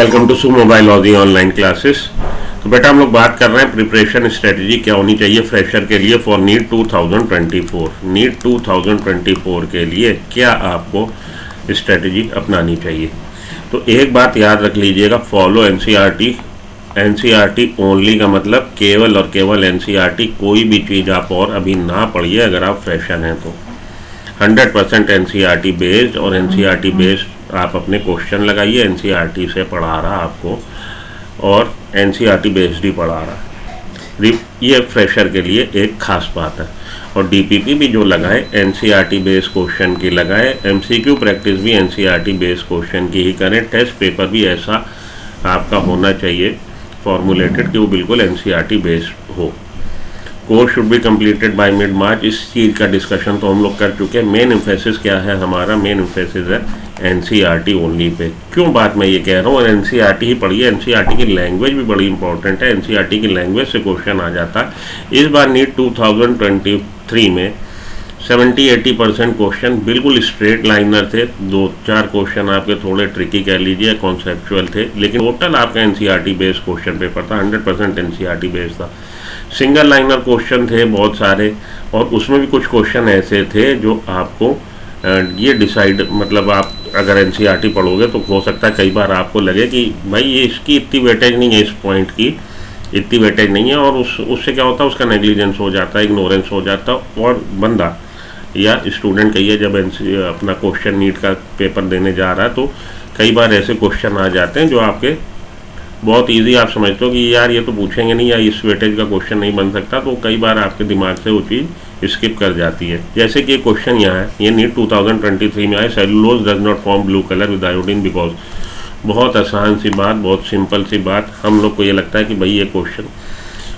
Welcome to सू mobile online classes. तो बेटा हम लोग बात कर रहे हैं प्रिपरेशन स्ट्रेटजी क्या होनी चाहिए फ्रेशर के लिए फॉर नीट 2024। नीट 2024 के लिए क्या आपको स्ट्रेटजी अपनानी चाहिए। तो एक बात याद रख लीजिएगा, फॉलो एनसीईआरटी। एनसीईआरटी ओनली का मतलब केवल और केवल एनसीईआरटी, कोई भी चीज़ आप और अभी ना पढ़िए अगर आप फ्रेशर हैं तो। 100% एनसीईआरटी बेस्ड, और एनसीईआरटी बेस्ड आप अपने क्वेश्चन लगाइए। एनसीईआरटी से पढ़ा रहा आपको और एनसीईआरटी बेस्ड ही पढ़ा रहा। ये फ्रेशर के लिए एक खास बात है। और डीपीपी भी जो लगाए एनसीईआरटी बेस्ड क्वेश्चन की लगाए, एमसीक्यू प्रैक्टिस भी एनसीईआरटी बेस्ड क्वेश्चन की ही करें। टेस्ट पेपर भी ऐसा आपका होना चाहिए फॉर्मुलेटेड कि वो बिल्कुल एनसीईआरटी बेस्ड हो। Course should be completed by mid मार्च। इस चीज़ का डिस्कशन तो हम लोग कर चुके हैं। मेन एम्फेसिस क्या है हमारा? मेन एम्फेसिस है एनसीईआरटी ओनली पे। क्यों बात मैं ये कह रहा हूँ, एनसीईआरटी ही पढ़िए। एनसीईआरटी की लैंग्वेज भी बड़ी इंपॉर्टेंट है। एनसीईआरटी की लैंग्वेज से क्वेश्चन आ जाता है। इस बार नीट 2023 में 70-80% क्वेश्चन बिल्कुल स्ट्रेट लाइनर थे। 2-4 क्वेश्चन आपके थोड़े ट्रिकी कह लीजिए, कॉन्सेप्चुअल थे, लेकिन टोटल आपका एनसीईआरटी बेस्ड क्वेश्चन पेपर था। 100% एनसीईआरटी बेस्ड था। सिंगल लाइनर क्वेश्चन थे बहुत सारे, और उसमें भी कुछ क्वेश्चन ऐसे थे जो आपको ये डिसाइड, मतलब आप अगर एनसीईआरटी पढ़ोगे तो हो सकता है कई बार आपको लगे कि भाई ये इसकी इतनी वेटेज नहीं है, इस पॉइंट की इतनी वेटेज नहीं है, और उससे क्या होता है, उसका नेग्लिजेंस हो जाता है, इग्नोरेंस हो जाता है। और बंदा या स्टूडेंट कहिए जब अपना क्वेश्चन नीट का पेपर देने जा रहा है तो कई बार ऐसे क्वेश्चन आ जाते हैं जो आपके बहुत इजी आप समझते हो कि यार ये तो पूछेंगे नहीं या इस वेटेज का क्वेश्चन नहीं बन सकता, तो कई बार आपके दिमाग से वो चीज़ स्किप कर जाती है। जैसे कि ये क्वेश्चन यहाँ है, ये नीट 2023 में आए, cellulose does not form blue colour with iodine because. बहुत आसान सी बात, बहुत सिंपल सी बात। हम लोग को ये लगता है कि भाई ये क्वेश्चन,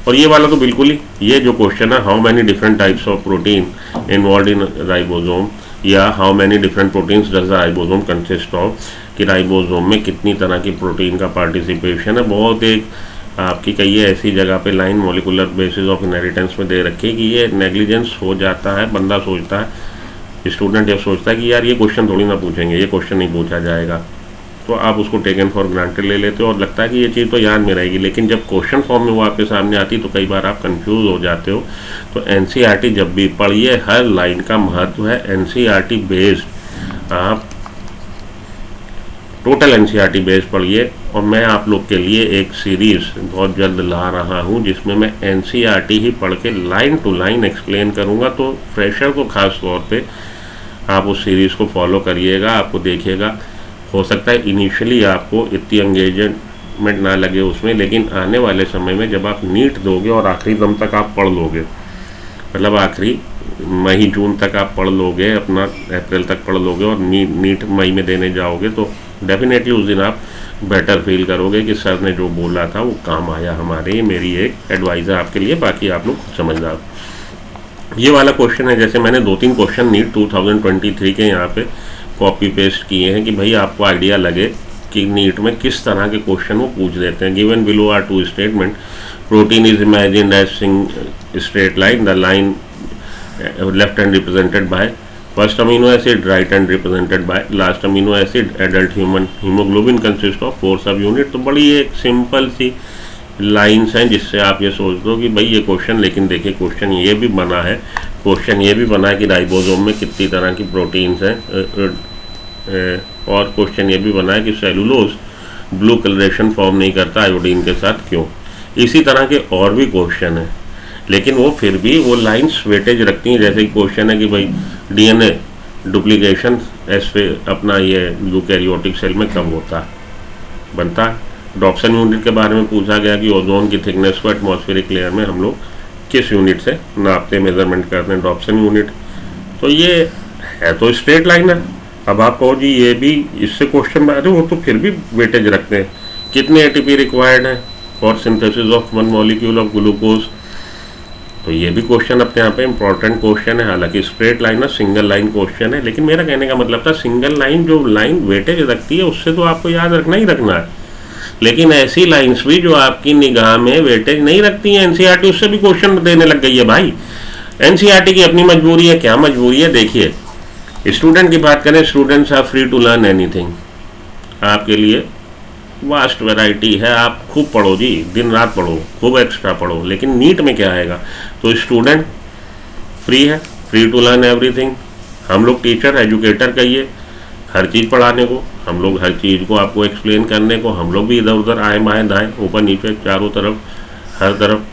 और ये वाला तो बिल्कुल ही, ये जो क्वेश्चन है, how many different types of protein involve in ribosome, या how many different proteins does ribosome consist of, कि राइबोसोम में कितनी तरह की प्रोटीन का पार्टिसिपेशन है। बहुत एक आपकी कहिए ऐसी जगह पे line molecular basis of inheritance में दे रखी है कि ये नेग्लिजेंस हो जाता है। बंदा सोचता है, स्टूडेंट जब सोचता है कि यार ये क्वेश्चन थोड़ी ना पूछेंगे, ये क्वेश्चन नहीं पूछा जाएगा, तो आप उसको टेकन फॉर ग्रांटेड ले लेते हो और लगता है कि ये चीज़ तो याद में रहेगी। लेकिन जब क्वेश्चन फॉर्म में वो आपके सामने आती तो कई बार आप कंफ्यूज हो जाते हो। तो एनसीईआरटी जब भी पढ़िए, हर लाइन का महत्व है। एनसीईआरटी बेस्ड आप टोटल एनसीईआरटी बेस्ड पढ़िए। और मैं आप लोग के लिए एक सीरीज़ बहुत जल्द ला रहा हूँ जिसमें मैं एनसीईआरटी ही पढ़ के लाइन टू लाइन एक्सप्लेन करूँगा। तो फ्रेशर को ख़ास तौर पे आप उस सीरीज़ को फॉलो करिएगा, आपको देखिएगा। हो सकता है इनिशियली आपको इतनी एंगेजमेंट ना लगे उसमें, लेकिन आने वाले समय में जब आप नीट दोगे और आखिरी दम तक आप पढ़ लोगे, मतलब आखिरी मई जून तक आप पढ़ लोगे, अपना अप्रैल तक पढ़ लोगे, और नीट मई में देने जाओगे, तो डेफिनेटली उस दिन आप बेटर फील करोगे कि सर ने जो बोला था वो काम आया हमारे। ये मेरी एक एडवाइस है आपके लिए, बाकी आप लोग खुद समझदार। ये वाला क्वेश्चन है, जैसे मैंने 2-3 क्वेश्चन नीट 2023 के यहाँ पे कॉपी पेस्ट किए हैं कि भाई आपको आइडिया लगे कि नीट में किस तरह के क्वेश्चन वो पूछ देते हैं। Given below are 2 statement, protein is imagined as straight line, the line left hand represented by first amino acid, right hand represented by last amino acid, adult human haemoglobin consist of 4 sub unit. तो बड़ी एक simple सी lines हैं जिससे आप ये सोच दो कि भाई ये क्वेश्चन, लेकिन देखिए क्वेश्चन ये भी बना है, कि राइबोसोम में कितनी तरह की प्रोटीन्स हैं, और क्वेश्चन ये भी बना है कि सेलुलोज ब्लू कलरेशन फॉर्म नहीं करता आयोडीन के साथ, क्यों। इसी तरह के और भी क्वेश्चन हैं, लेकिन वो फिर भी वो लाइन्स वेटेज रखती हैं। जैसे क्वेश्चन है कि भाई डीएनए डुप्लीकेशन अपना ये यूकैरियोटिक सेल में कब बनता है। डॉप्सन यूनिट के बारे में पूछा गया कि ओजोन की थिकनेस को एटमॉस्फेरिक लेयर में हम लोग किस यूनिट से नापते, मेजरमेंट करते हैं, डॉप्सन यूनिट। तो ये है तो स्ट्रेट लाइन है। अब आप कहो जी ये भी इससे क्वेश्चन में आते हो, वो तो फिर भी वेटेज रखते हैं। कितने एटीपी रिक्वायर्ड है for synthesis of 1 molecule of glucose. तो ये भी क्वेश्चन अपने यहाँ पे इंपॉर्टेंट क्वेश्चन है। हालांकि स्ट्रेट लाइन है, सिंगल लाइन क्वेश्चन है, लेकिन मेरा कहने का मतलब था सिंगल लाइन जो लाइन वेटेज रखती है उससे तो आपको याद रखना ही रखना है। लेकिन ऐसी लाइंस भी जो आपकी निगाह में वेटेज नहीं रखती हैं, एनसीईआरटी उससे भी क्वेश्चन देने लग गई है भाई। एनसीईआरटी की अपनी मजबूरी है। क्या मजबूरी है? देखिए, स्टूडेंट की बात करें, students are free to learn anything. आपके लिए वास्ट वैरायटी है, आप खूब पढ़ो जी, दिन रात पढ़ो, खूब एक्स्ट्रा पढ़ो। लेकिन नीट में क्या आएगा? तो स्टूडेंट फ्री है, फ्री टू लर्न एवरीथिंग। हम लोग टीचर एजुकेटर कहिए, हर चीज़ पढ़ाने को, हम लोग हर चीज़ को आपको एक्सप्लेन करने को, हम लोग भी इधर उधर आए बाएँ दाएँ ऊपर नीचे चारों तरफ हर तरफ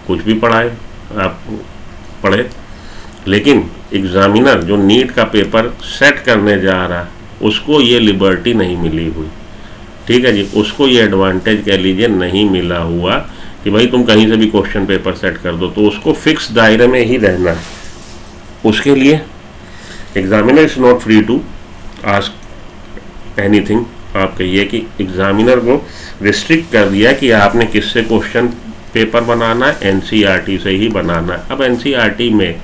कुछ भी पढ़ाए, आप पढ़े। लेकिन एग्जामिनर जो नीट का पेपर सेट करने जा रहा है उसको ये लिबर्टी नहीं मिली हुई, ठीक है जी, उसको ये एडवांटेज कह लीजिए नहीं मिला हुआ कि भाई तुम कहीं से भी क्वेश्चन पेपर सेट कर दो, तो उसको फिक्स दायरे में ही रहना है। उसके लिए examiner is not free to ask anything. आप कहिए कि एग्जामिनर को रिस्ट्रिक्ट कर दिया कि आपने किससे क्वेश्चन पेपर बनाना है, एनसीईआरटी से ही बनाना है। अब एनसीईआरटी में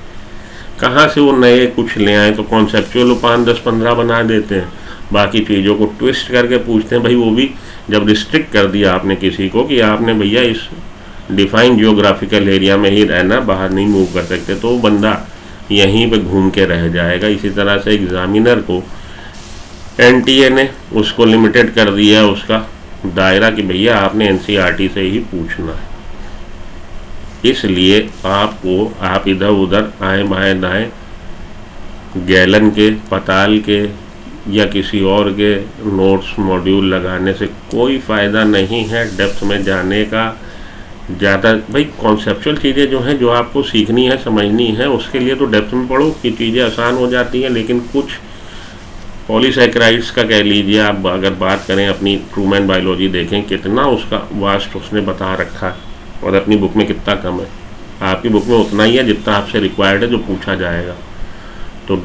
कहाँ से वो नए कुछ ले आए, तो कॉन्सेप्चुअल वो 5, 10, 15 बना देते हैं, बाकी चीज़ों को ट्विस्ट करके पूछते हैं। भाई वो भी जब रिस्ट्रिक्ट कर दिया आपने किसी को कि आपने भैया इस डिफाइंड जियोग्राफिकल एरिया में ही रहना, बाहर नहीं मूव कर सकते, तो वो बंदा यहीं पे घूम के रह जाएगा। इसी तरह से एग्जामिनर को एनटीए ने उसको लिमिटेड कर दिया है उसका दायरा कि भैया आपने एनसीईआरटी से ही पूछना है। इसलिए आपको आप इधर उधर आए बाएँ दाएँ गैलन के, पताल के या किसी और के नोट्स मॉड्यूल लगाने से कोई फ़ायदा नहीं है डेप्थ में जाने का। ज़्यादा भाई कॉन्सेप्चुअल चीज़ें जो हैं, जो आपको सीखनी है, समझनी है, उसके लिए तो डेप्थ में पढ़ो कि चीज़ें आसान हो जाती हैं। लेकिन कुछ पॉलीसैकेराइड्स का कह लीजिए, आप अगर बात करें अपनी ट्रूमैन बायोलॉजी देखें कितना उसका वास्ट उसने बता रखा है और अपनी बुक में कितना कम है। आपकी बुक में उतना ही है जितना आपसे रिक्वायर्ड है जो पूछा जाएगा। तो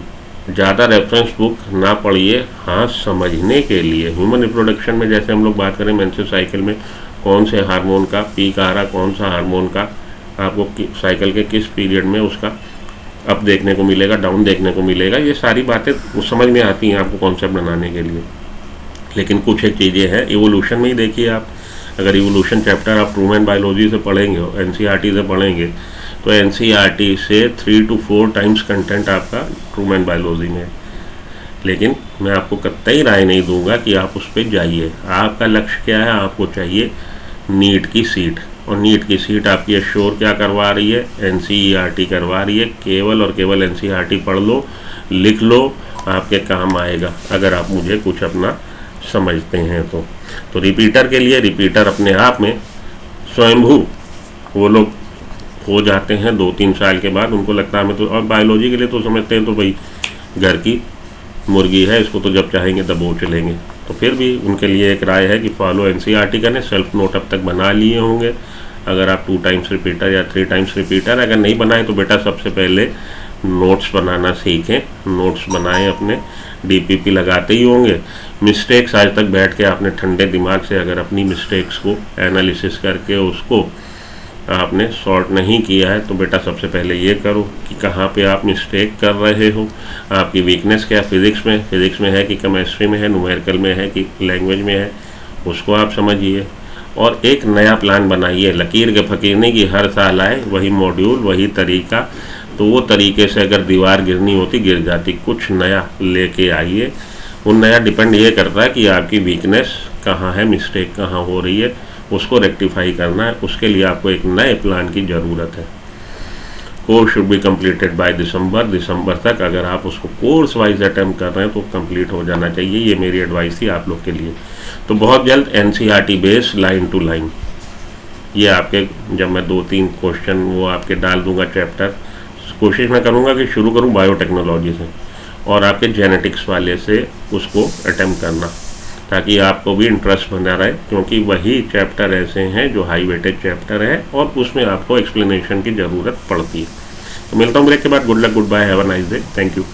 ज़्यादा रेफरेंस बुक ना पढ़िए। हाँ, समझने के लिए ह्यूमन रिप्रोडक्शन में जैसे हम लोग बात करें मेंस्ट्रुअल साइकिल में कौन से हार्मोन का पीक आ रहा, कौन सा हार्मोन का आपको साइकिल के किस पीरियड में उसका अप देखने को मिलेगा, डाउन देखने को मिलेगा, ये सारी बातें उस समझ में आती हैं आपको कॉन्सेप्ट बनाने के लिए। लेकिन कुछ एक चीज़ें हैं इवोल्यूशन में ही देखिए आप, अगर इवोल्यूशन चैप्टर आप ट्रूमैन बायोलॉजी से पढ़ेंगे, एनसीईआरटी से पढ़ेंगे, तो एनसीईआरटी से 3 to 4 टाइम्स कंटेंट आपका ट्रूमैन बायोलॉजी में है। लेकिन मैं आपको कतई राय नहीं दूंगा कि आप उस पर जाइए। आपका लक्ष्य क्या है? आपको चाहिए नीट की सीट, और नीट की सीट आपकी एश्योर क्या करवा रही है? एनसीईआरटी करवा रही है। केवल और केवल एनसीईआरटी पढ़ लो, लिख लो, आपके काम आएगा अगर आप मुझे कुछ अपना समझते हैं तो रिपीटर के लिए, रिपीटर अपने आप में स्वयंभू वो लोग हो जाते हैं 2-3 साल के बाद, उनको लगता है हमें तो, और बायोलॉजी के लिए तो समझते हैं तो भाई घर की मुर्गी है, इसको तो जब चाहेंगे तब वो चलेंगे। तो फिर भी उनके लिए एक राय है कि फॉलो एनसीईआरटी करें। सेल्फ नोट अब तक बना लिए होंगे, अगर आप 2 टाइम्स रिपीटर या 3 टाइम्स रिपीटर अगर नहीं बनाए तो बेटा सबसे पहले नोट्स बनाना सीखें। नोट्स बनाएं, अपने डीपीपी लगाते ही होंगे। मिस्टेक्स आज तक बैठ के आपने ठंडे दिमाग से अगर अपनी मिस्टेक्स को एनालिसिस करके उसको आपने सॉर्ट नहीं किया है तो बेटा सबसे पहले ये करो कि कहाँ पे आप मिस्टेक कर रहे हो, आपकी वीकनेस क्या, फिज़िक्स में है कि केमिस्ट्री में है, न्यूमेरिकल में है कि लैंग्वेज में है, उसको आप समझिए। और एक नया प्लान बनाइए, लकीर के फकीर नहीं कि हर साल आए वही मॉड्यूल वही तरीका, तो वो तरीके से अगर दीवार गिरनी होती गिर जाती। कुछ नया लेके आइए। वो नया डिपेंड ये करता है कि आपकी वीकनेस कहाँ है, मिस्टेक कहाँ हो रही है, उसको रेक्टिफाई करना है। उसके लिए आपको एक नए प्लान की ज़रूरत है। Course should be completed by December तक अगर आप उसको कोर्स वाइज अटेम्प्ट कर रहे हैं तो कंप्लीट हो जाना चाहिए। ये मेरी एडवाइस थी आप लोग के लिए। तो बहुत जल्द NCERT based line to line ये आपके, जब मैं 2-3 क्वेश्चन वो आपके डाल दूंगा चैप्टर, कोशिश मैं करूंगा कि शुरू करूं बायोटेक्नोलॉजी से और आपके जेनेटिक्स वाले से उसको अटेम्प्ट करना, ताकि आपको भी इंटरेस्ट बना रहे, क्योंकि वही चैप्टर ऐसे हैं जो हाई वेटेज चैप्टर है और उसमें आपको एक्सप्लेनेशन की ज़रूरत पड़ती है। तो मिलता हूँ ब्रेक के बाद। Good luck, goodbye, have a nice day, thank you.